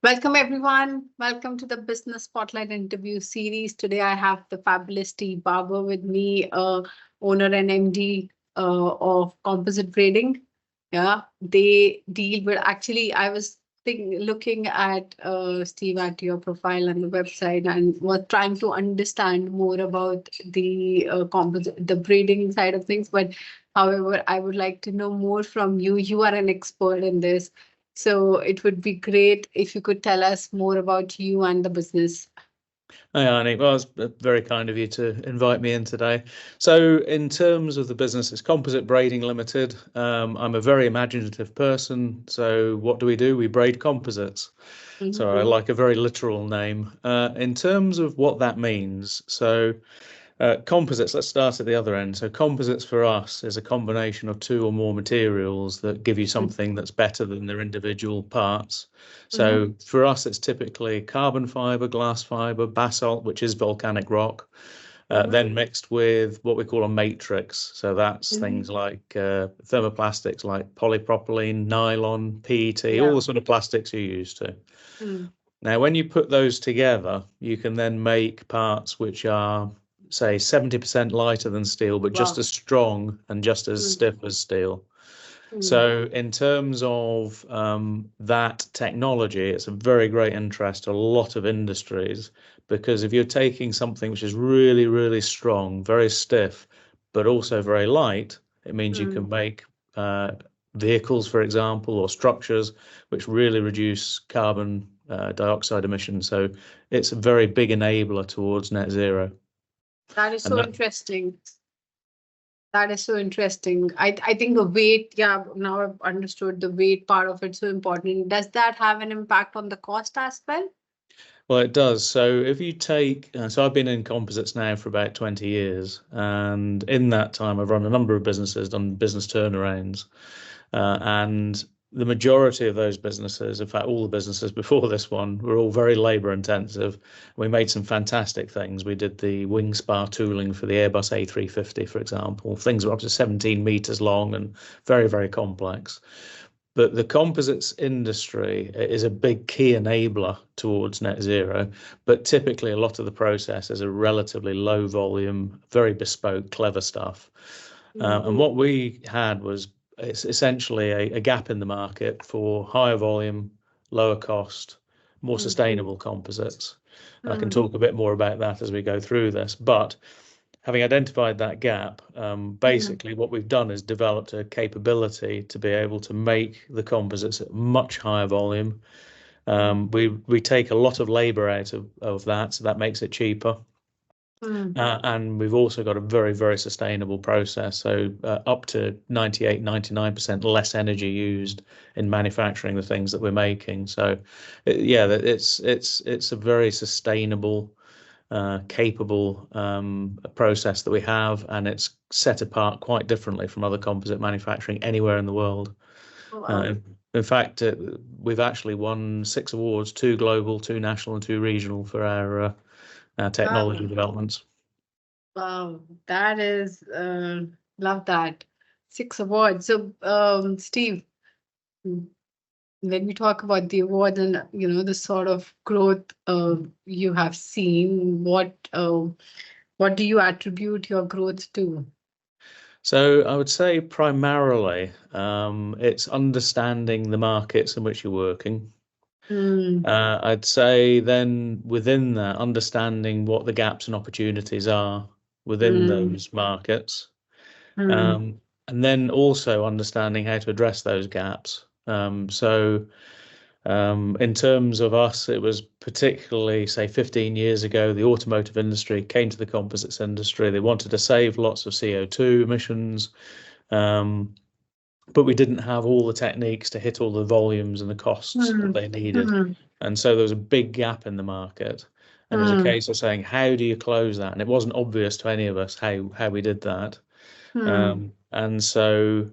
Welcome, everyone. Welcome to the Business Spotlight interview series. Today, I have the fabulous Steve Barbour with me, owner and MD of Composite Braiding. Yeah, they deal with actually, I was looking at Steve at your profile on the website and was trying to understand more about the the braiding side of things. But however, I would like to know more from you. You are an expert in this. So it would be great if you could tell us more about you and the business. Hi, Arnie. Well, it's very kind of you to invite me in today. So, in terms of the business, it's Composite Braiding Limited. I'm a very imaginative person. So, what do? We braid composites. So, I Mhm. like a very literal name. In terms of what that means, composites, let's start at the other end. So, composites for us is a combination of two or more materials that give you something that's better than their individual parts. Mhm. So, for us, it's typically carbon fiber, glass fiber, basalt, which is volcanic rock, Mhm. then mixed with what we call a matrix. So, that's Mhm. things like thermoplastics like polypropylene, nylon, PET, all Yeah. the sort of plastics you're used to. Mm. Now, when you put those together, you can then make parts which are, say, 70% lighter than steel, but just Wow. as strong and just as Mm. stiff as steel. Mm. So, in terms of that technology, it's a very great interest to a lot of industries because if you're taking something which is really, really strong, very stiff, but also very light, it means you Mm. can make uh, vehicles, for example, or structures which really reduce carbon dioxide emissions. So, it's a very big enabler towards net zero. That is And so that interesting. That is so interesting. I think the weight, yeah, now I've understood the weight part of it so important. Does that have an impact on the cost as well? Well, it does. So if you take, so I've been in composites now for about 20 years, and in that time, I've run a number of businesses, done business turnarounds, and the majority of those businesses, in fact, all the businesses before this one, were all very labor intensive. We made some fantastic things. We did the wing spar tooling for the Airbus A350, for example. Things were up to 17 meters long and very, very complex. But the composites industry is a big key enabler towards net zero. But typically, a lot of the process is a relatively low volume, very bespoke, clever stuff. Mm. And what we had was it's essentially a gap in the market for higher volume, lower cost, more Mm. sustainable composites. And I can Mm. talk a bit more about that as we go through this. But having identified that gap, Mm. basically what we've done is developed a capability to be able to make the composites at much higher volume. Mm. We take a lot of labor out of that, so that makes it cheaper. Mm. And we've also got a very, very sustainable process. So up to 98, 99% less energy used in manufacturing the things that we're making. So yeah, it's a very sustainable capable process that we have, and it's set apart quite differently from other composite manufacturing anywhere in the world. Wow. Uh, in fact, we've actually won 6 awards, two global, two national, and two regional for our technology Wow. developments. Wow. That is, love that. 6 awards. So, Steve, when we talk about the awards and the sort of growth you have seen, what do you attribute your growth to? So I would say primarily it's understanding the markets in which you're working. Mm. I'd say then within that, understanding what the gaps and opportunities are within Mm. those markets, Mm. um, and then also understanding how to address those gaps. In terms of us, it was particularly, say, 15 years ago, the automotive industry came to the composites industry. They wanted to save lots of CO2 emissions. Um, but we didn't have all the techniques to hit all the volumes and the costs that Mm. they needed. Mm. And so there was a big gap in the market. And it was a Mm. case of saying, how do you close that? And it wasn't obvious to any of us how we did that. Mm. And so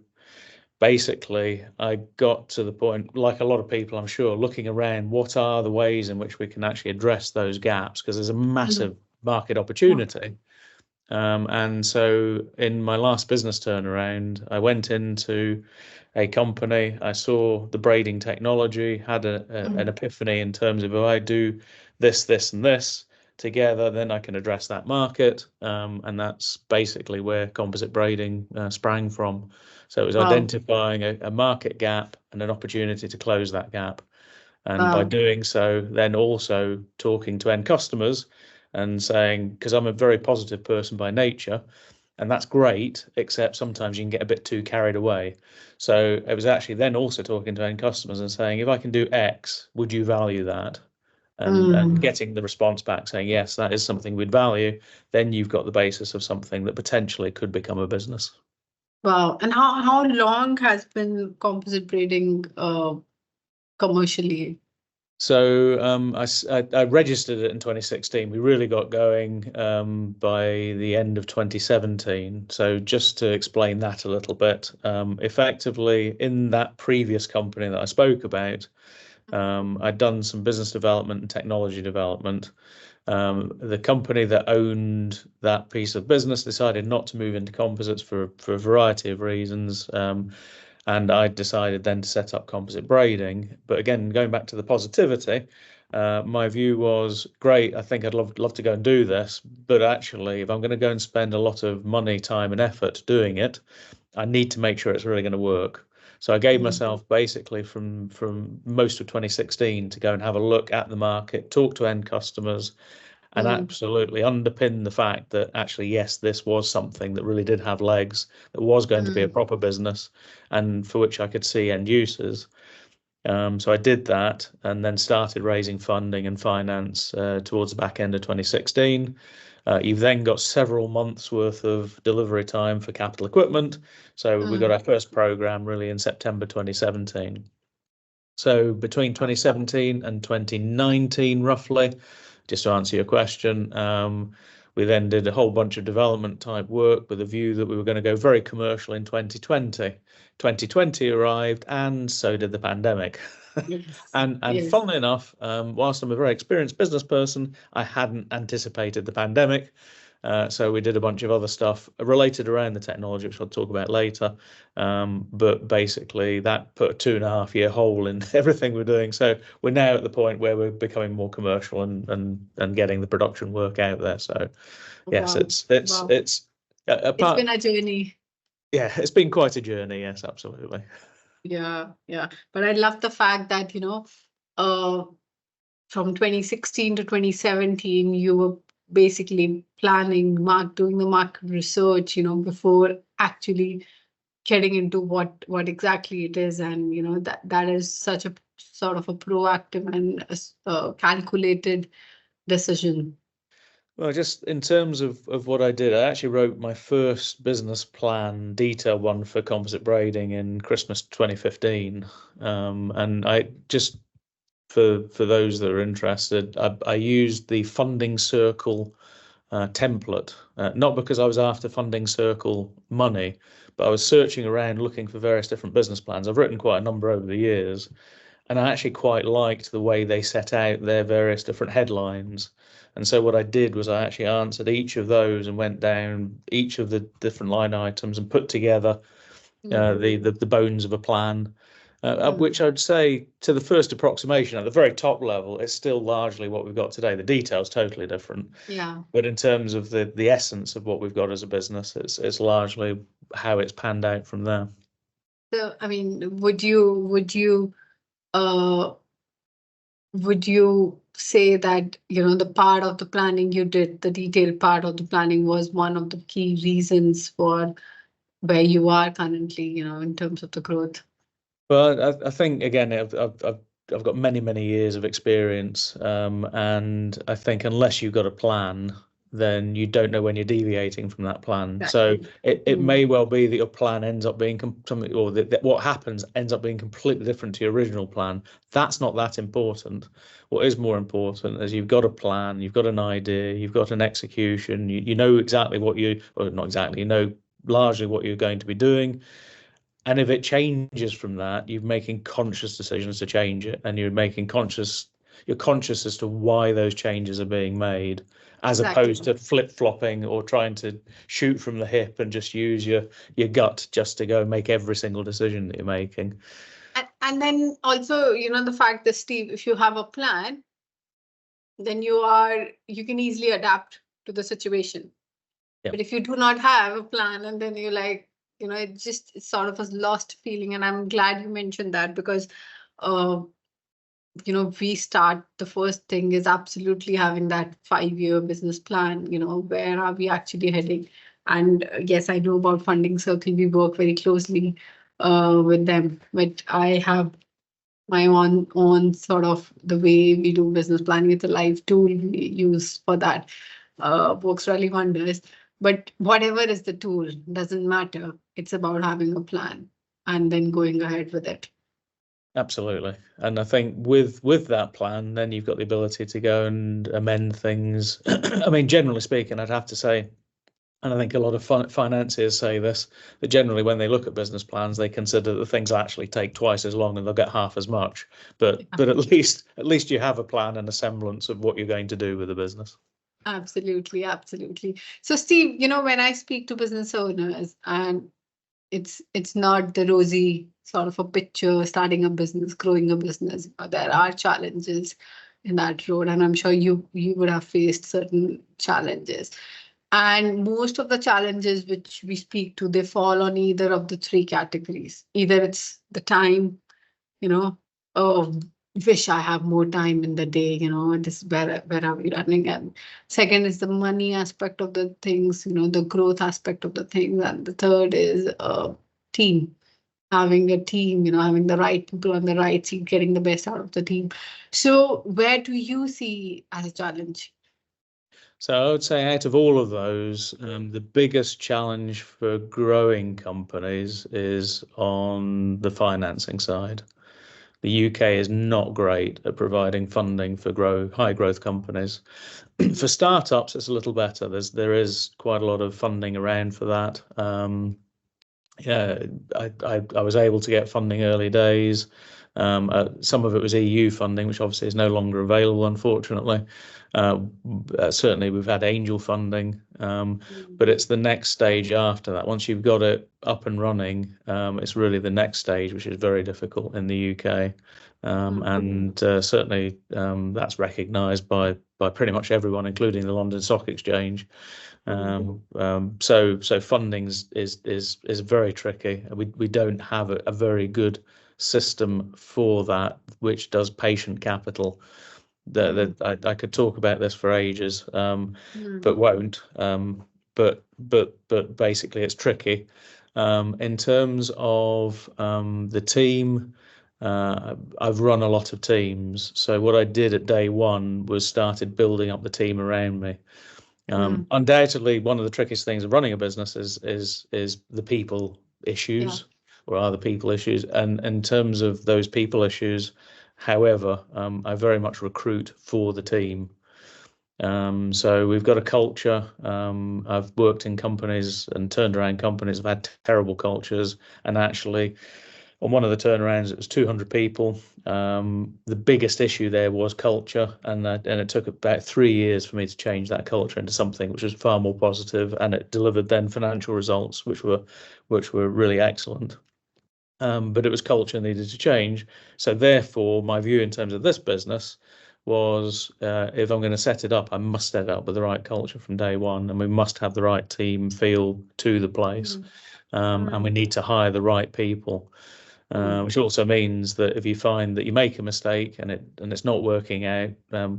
basically, I got to the point, like a lot of people, I'm sure, looking around, what are the ways in which we can actually address those gaps? Because there's a Mm. massive market opportunity. And so in my last business turnaround, I went into a company, I saw the braiding technology, had an epiphany in terms of if I do this, this, and this together, then I can address that market. And that's basically where composite braiding sprang from. So it was Wow. identifying a market gap and an opportunity to close that gap. And by Wow. doing so, then also talking to end customers and saying, because I'm a very positive person by nature, and that's great, except sometimes you can get a bit too carried away. So it was actually then also talking to end customers and saying, if I can do X, would you value that? And Mm. getting the response back saying, yes, that is something we'd value, then you've got the basis of something that potentially could become a business. Wow. And how long has been composite braiding commercially? So I registered it in 2016. We really got going by the end of 2017. So just to explain that a little bit, effectively in that previous company that I spoke about, I'd done some business development and technology development. The company that owned that piece of business decided not to move into composites for a variety of reasons. And I decided then to set up composite braiding. But again, going back to the positivity, my view was great. I think I'd love to go and do this, but actually, if I'm going to go and spend a lot of money, time, and effort doing it, I need to make sure it's really going to work. So I gave Mm. myself basically from most of 2016 to go and have a look at the market, talk to end customers, and Mm. absolutely underpin the fact that actually, yes, this was something that really did have legs, that was going to be a Mm. proper business, and for which I could see end users. So I did that and then started raising funding and finance towards the back end of 2016. You've then got several months worth of delivery time for capital equipment. So we got Mm. our first program really in September 2017. So between 2017 and 2019, roughly, just to answer your question, we then did a whole bunch of development type work with a view that we were going to go very commercial in 2020. 2020 arrived, and so did the pandemic. Yes. And Yes. funnily enough, whilst I'm a very experienced business person, I hadn't anticipated the pandemic. So we did a bunch of other stuff related around the technology, which I'll talk about later. But basically, that put a 2.5 year hole in everything we're doing. So we're now at the point where we're becoming more commercial and getting the production work out there. So yes, Wow. Wow. it's It's apart. been a journey. Yeah, it's been quite a journey. Yes, absolutely. Yeah. Yeah. But I love the fact that, uh, from 2016 to 2017, you were basically planning, doing the market research, before actually getting into what exactly it is. And, that is such a sort of a proactive and calculated decision. Well, just in terms of what I did, I actually wrote my first business plan, detailed one for composite braiding in Christmas 2015. And I just for those that are interested, I used the funding circle template, not because I was after funding circle money, but I was searching around looking for various different business plans. I've written quite a number over the years, and I actually quite liked the way they set out their various different headlines. And so what I did was I actually answered each of those and went down each of the different line items and put together Mm. the bones of a plan, Mm. which I'd say to the first approximation at the very top level, it's still largely what we've got today. The details totally different, Yeah. but in terms of the essence of what we've got as a business, it's largely how it's panned out from there. So, I mean, uh would you say that, the part of the planning you did, the detailed part of the planning was one of the key reasons for where you are currently, in terms of the growth? But I think again, I've got many years of experience, and I think unless you've got a plan, then you don't know when you're deviating from that plan. So Exactly. it Mm. may well be that your plan ends up being something, or that what happens ends up being completely different to your original plan. That's not that important. What is more important is you've got a plan, you've got an idea, you've got an execution, you know exactly what you, or not exactly, you know largely what you're going to be doing. And if it changes from that, you're making conscious decisions to change it, and you're making conscious conscious as to why those changes are being made, as Exactly. opposed to flip-flopping or trying to shoot from the hip and just use your gut just to go make every single decision that you're making. And then also, the fact that, Steve, if you have a plan, then you can easily adapt to the situation. Yeah. But if you do not have a plan, and then you're like, it's sort of a lost feeling. And I'm glad you mentioned that, because the first thing is absolutely having that 5-year business plan. Where are we actually heading? And yes, I know about Funding Circle. We work very closely with them, but I have my own sort of the way we do business planning. It's a live tool we use for that. Works really wonders. But whatever is the tool, doesn't matter. It's about having a plan and then going ahead with it. Absolutely. And I think with that plan, then you've got the ability to go and amend things. I mean, generally speaking, I'd have to say, and I think a lot of financiers say this, that generally when they look at business plans, they consider that things actually take twice as long and they'll get half as much. But at least you have a plan and a semblance of what you're going to do with the business. Absolutely, absolutely. So, Steve, when I speak to business owners, and it's not the rosy sort of a picture, starting a business, growing a business. There are challenges in that road, and I'm sure you would have faced certain challenges. And most of the challenges which we speak to, they fall on either of the three categories. Either it's the time, oh, wish I have more time in the day, this where are we running? And second is the money aspect of the things, the growth aspect of the things. And the third is team, having a team, having the right people on the right seat, getting the best out of the team. So where do you see as a challenge? So I would say out of all of those, the biggest challenge for growing companies is on the financing side. The UK is not great at providing funding for high growth companies. For startups, it's a little better. There is quite a lot of funding around for that. Yeah, I was able to get funding early days. Some of it was EU funding, which obviously is no longer available, unfortunately. Certainly, we've had angel funding, but it's the next stage after that. Once you've got it up and running, it's really the next stage, which is very difficult in the UK. And certainly that's recognised by pretty much everyone, including the London Stock Exchange. So funding is very tricky. We don't have a very good system for that, which does patient capital. I could talk about this for ages, but won't. But basically, it's tricky. In terms of the team, I've run a lot of teams. So what I did at day one was started building up the team around me. Undoubtedly, one of the trickiest things of running a business is the people issues, or are the people issues. And in terms of those people issues, however, I very much recruit for the team. So we've got a culture. I've worked in companies and turned around companies. I've had terrible cultures, and actually, on one of the turnarounds, it was 200 people. The biggest issue there was culture, and it took about 3 years for me to change that culture into something which was far more positive, and it delivered then financial results which were really excellent. But it was culture needed to change. So therefore, my view in terms of this business was, if I'm going to set it up, I must set it up with the right culture from day one, and we must have the right team feel to the place, and we need to hire the right people. Which also means that if you find that you make a mistake and it's not working out,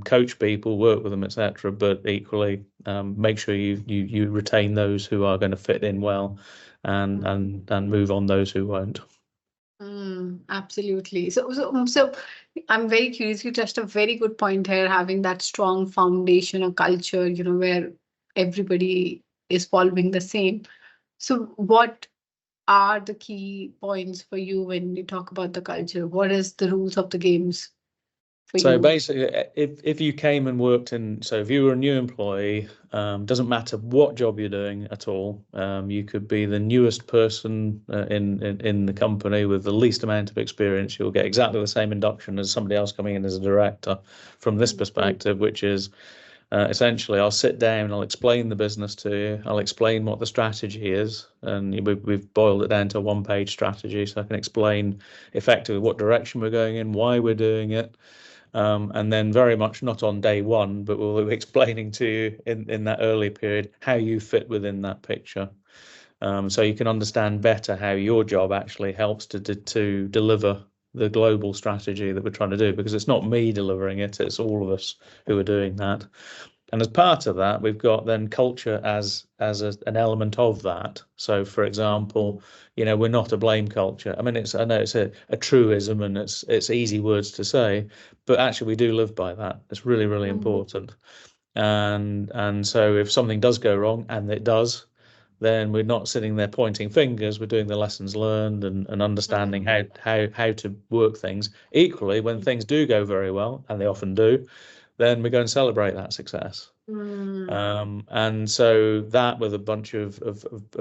coach people, work with them, etc. But equally, make sure you retain those who are going to fit in well, and move on those who won't. Absolutely. So I'm very curious. You touched a very good point here, having that strong foundation, a culture, where everybody is following the same. So what are the key points for you when you talk about the culture? What is the rules of the games? for So you? basically, if you came and worked in, so if you were a new employee, doesn't matter what job you're doing at all, you could be the newest person in the company with the least amount of experience. You'll get exactly the same induction as somebody else coming in as a director from this perspective, which is essentially I'll sit down, I'll explain the business to you, I'll explain what the strategy is, and we've boiled it down to a one-page strategy, so I can explain effectively what direction we're going in, why we're doing it. And then very much not on day one, but we'll be explaining to you in that early period how you fit within that picture. So you can understand better how your job actually helps to deliver the global strategy that we're trying to do, because it's not me delivering it, it's all of us who are doing that. And as part of that, we've got then culture as an element of that. So, for example, we're not a blame culture. I mean, I know it's a truism and it's easy words to say, but actually we do live by that. It's really, really important. And so if something does go wrong, and it does, then we're not sitting there pointing fingers. We're doing the lessons learned and understanding how to work things. Equally, when things do go very well, and they often do, then we go and celebrate that success. And so that, with a bunch of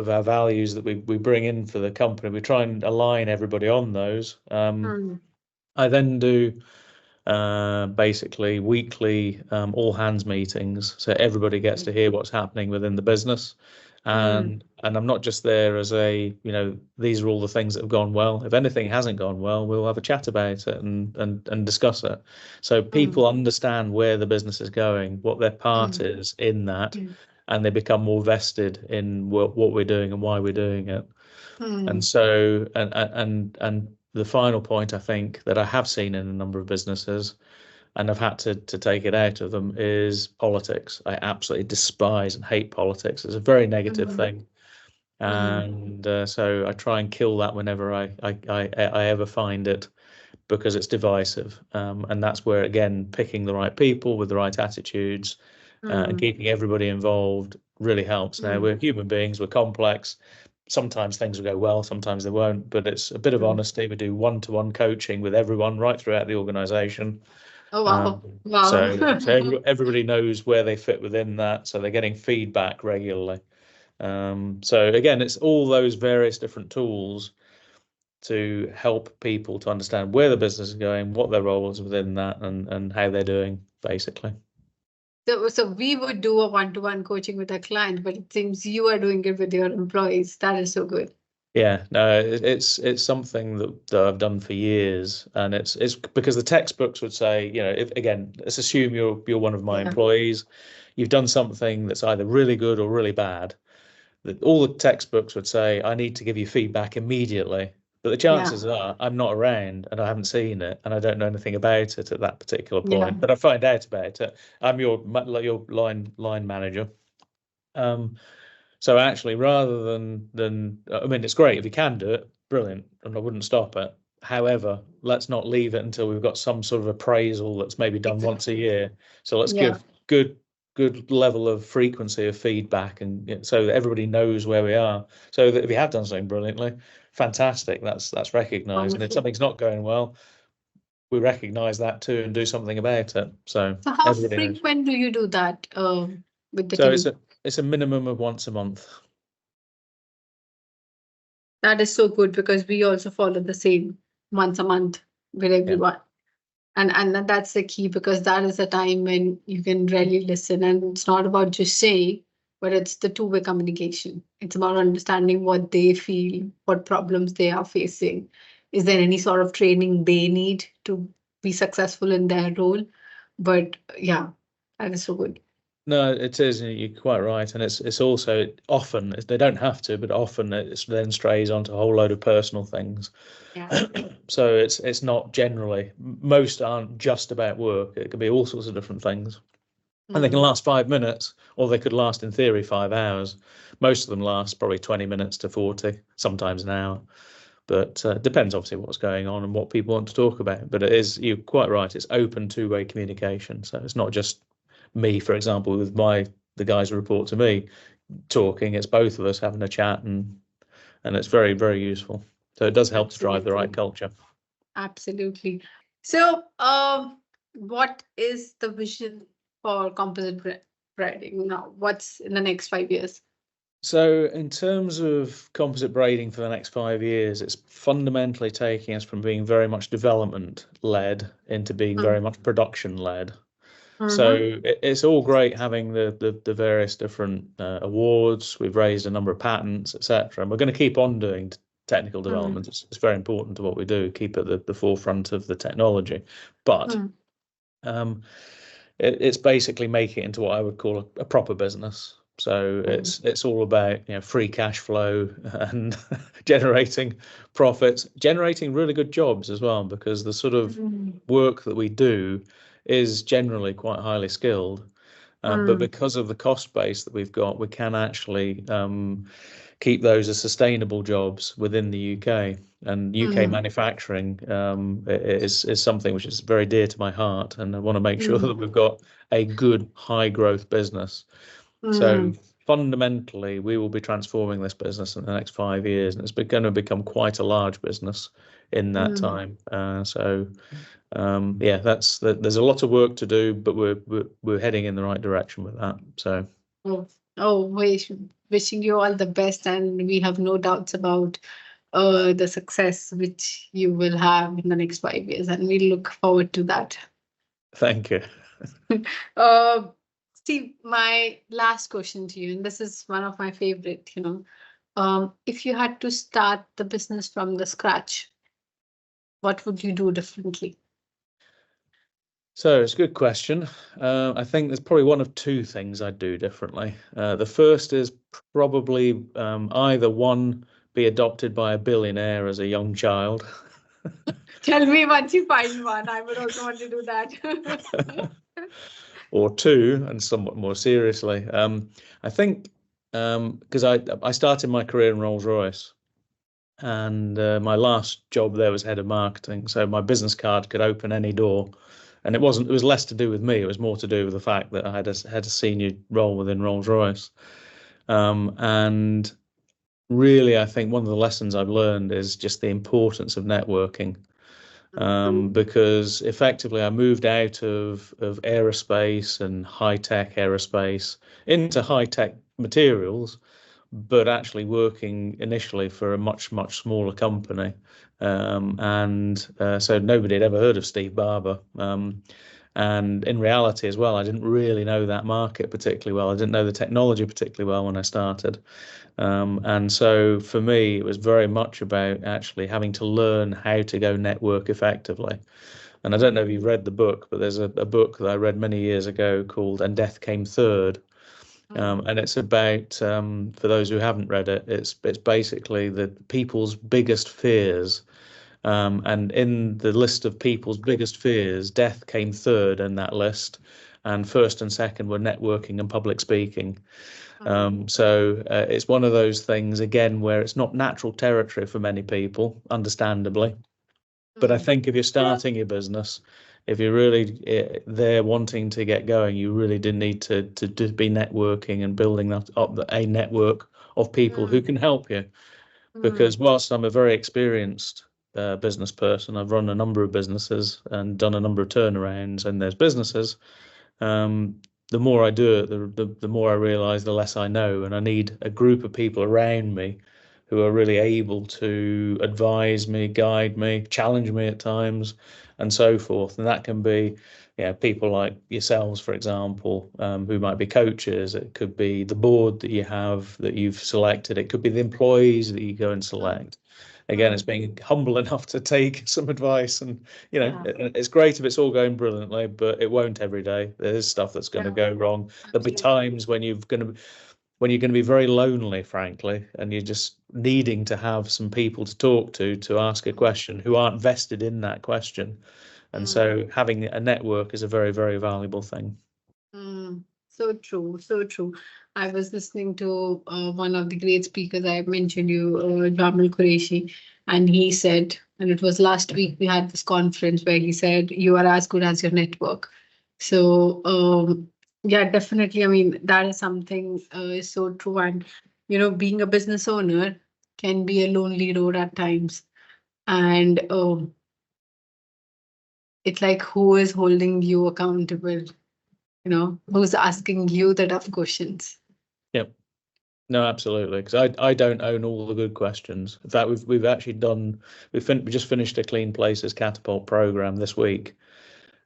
our values that we bring in for the company, we try and align everybody on those. I then do basically weekly all hands meetings, so everybody gets to hear what's happening within the business. And I'm not just there as these are all the things that have gone well. If anything hasn't gone well, we'll have a chat about it and discuss it. So people understand where the business is going, what their part is in that, and they become more vested in what we're doing and why we're doing it. And so and the final point I think that I have seen in a number of businesses, and I've had to take it out of them, is politics. I absolutely despise and hate politics. It's a very negative thing, and so I try and kill that whenever I ever find it, because it's divisive. And that's where, again, picking the right people with the right attitudes and keeping everybody involved really helps. Now, we're human beings, we're complex. Sometimes things will go well, sometimes they won't, but it's a bit of honesty. We do one-to-one coaching with everyone right throughout the organization. Oh, wow. Wow. So everybody knows where they fit within that, so they're getting feedback regularly. So again, it's all those various different tools to help people to understand where the business is going, what their role is within that, and how they're doing, basically. So we would do a one-to-one coaching with a client, but it seems you are doing it with your employees. That is so good. Yeah, no, it's something that I've done for years, and it's because the textbooks would say, let's assume you're one of my employees, you've done something that's either really good or really bad. That all the textbooks would say, I need to give you feedback immediately. But the chances are I'm not around and I haven't seen it and I don't know anything about it at that particular point. But I find out about it. I'm your line manager. So actually, rather than I mean, it's great if you can do it, brilliant, and I wouldn't stop it. However, let's not leave it until we've got some sort of appraisal that's maybe done once a year. So let's give good level of frequency of feedback, and so that everybody knows where we are. So that if you have done something brilliantly, fantastic, that's recognised. And if something's not going well, we recognise that too and do something about it. So how everybody knows. frequent do you do that with the So team? it's a minimum of once a month. That is so good, because we also follow the same once a month with everyone. And that's the key, because that is the time when you can really listen. And it's not about just saying, but it's the two-way communication. It's about understanding what they feel, what problems they are facing. Is there any sort of training they need to be successful in their role? But yeah, that is so good. No, it is. You're quite right, and it's also often they don't have to, but often it then strays onto a whole load of personal things. So it's not generally. Most aren't just about work. It could be all sorts of different things, and they can last 5 minutes, or they could last in theory 5 hours. Most of them last probably 20 minutes to 40, sometimes an hour. But depends obviously what's going on and what people want to talk about. But you're quite right. It's open two-way communication, so it's not just me, for example, with the guys who report to me talking. It's both of us having a chat, and it's very, very useful. So it does help to drive the right culture. Absolutely. So what is the vision for composite braiding now? What's in the next 5 years? So, in terms of composite braiding for the next 5 years, it's fundamentally taking us from being very much development led into being very much production led. So Mm-hmm. it's all great having the various different awards. We've raised a number of patents, etc. And we're going to keep on doing technical development. It's very important to what we do, keep at the forefront of the technology. But um, it's basically making it into what I would call a proper business. So it's all about free cash flow and generating profits, generating really good jobs as well, because the sort of work that we do is generally quite highly skilled. But because of the cost base that we've got, we can actually keep those as sustainable jobs within the UK. And UK manufacturing is something which is very dear to my heart, and I want to make sure that we've got a good high growth business. So fundamentally, we will be transforming this business in the next 5 years, and it's going to become quite a large business in that time. Yeah, there's a lot of work to do, but we're heading in the right direction with that. So. Wishing you all the best, and we have no doubts about the success which you will have in the next 5 years, and we look forward to that. Thank you. uh, Steve, my last question to you, and this is one of my favorite, if you had to start the business from the scratch, what would you do differently? So it's a good question. I think there's probably one of two things I'd do differently. The first is probably either one, be adopted by a billionaire as a young child. Tell me once you find one. I would also want to do that. Or two, and somewhat more seriously, I think because I started my career in Rolls-Royce, and my last job there was head of marketing, so my business card could open any door. And it was less to do with me. It was more to do with the fact that I had a senior role within Rolls-Royce. And really, I think one of the lessons I've learned is just the importance of networking. Because effectively I moved out of aerospace and high-tech aerospace into high-tech materials, but actually working initially for a much, much smaller company. So nobody had ever heard of Steve Barbour. And in reality as well, I didn't really know that market particularly well. I didn't know the technology particularly well when I started. And so for me, it was very much about actually having to learn how to go network effectively. And I don't know if you've read the book, but there's a book that I read many years ago called And Death Came Third. And it's about, for those who haven't read it, it's basically the people's biggest fears. And in the list of people's biggest fears, death came third in that list, and first and second were networking and public speaking. So it's one of those things, again, where it's not natural territory for many people, understandably. But I think if you're starting your business, if you're really there wanting to get going, you really do need to be networking and building up a network of people who can help you. Because whilst I'm a very experienced business person, I've run a number of businesses and done a number of turnarounds, and there's businesses. The more I do it, the more I realize the less I know, and I need a group of people around me who are really able to advise me, guide me, challenge me at times, and so forth. And that can be, people like yourselves, for example, who might be coaches. It could be the board that you have that you've selected. It could be the employees that you go and select. Again, it's being humble enough to take some advice, and it's great if it's all going brilliantly, but it won't every day. There's stuff that's going to go wrong. There'll be times when you're going to be very lonely, frankly, and you're just needing to have some people to talk to ask a question who aren't vested in that question. And so having a network is a very, very valuable thing. So true, so true. I was listening to one of the great speakers I mentioned you, Jamal Qureshi, and he said, and it was last week we had this conference where he said, "You are as good as your network." So yeah, definitely. I mean, that is something is so true, and being a business owner can be a lonely road at times, and it's like who is holding you accountable, who's asking you the tough questions. Yep. No, absolutely. Because I don't own all the good questions. In fact, we've actually done we just finished a Clean Places Catapult program this week,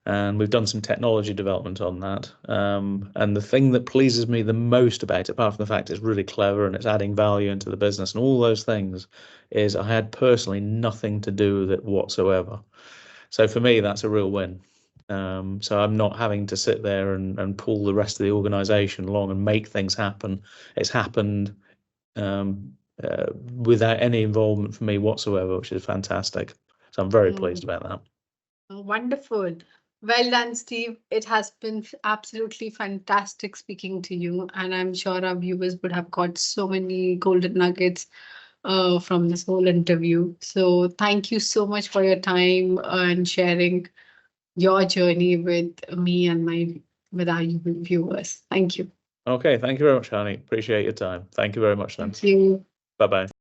and we've done some technology development on that. And the thing that pleases me the most about it, apart from the fact it's really clever and it's adding value into the business and all those things, is I had personally nothing to do with it whatsoever. So for me, that's a real win. So I'm not having to sit there and pull the rest of the organization along and make things happen. It's happened without any involvement from me whatsoever, which is fantastic. So I'm very pleased about that. Wonderful. Well done, Steve. It has been absolutely fantastic speaking to you, and I'm sure our viewers would have got so many golden nuggets from this whole interview. So thank you so much for your time and sharing your journey with me and with our viewers. Thank you. Okay, thank you very much, Hani. Appreciate your time. Thank you very much, then. Thank you. Bye-bye.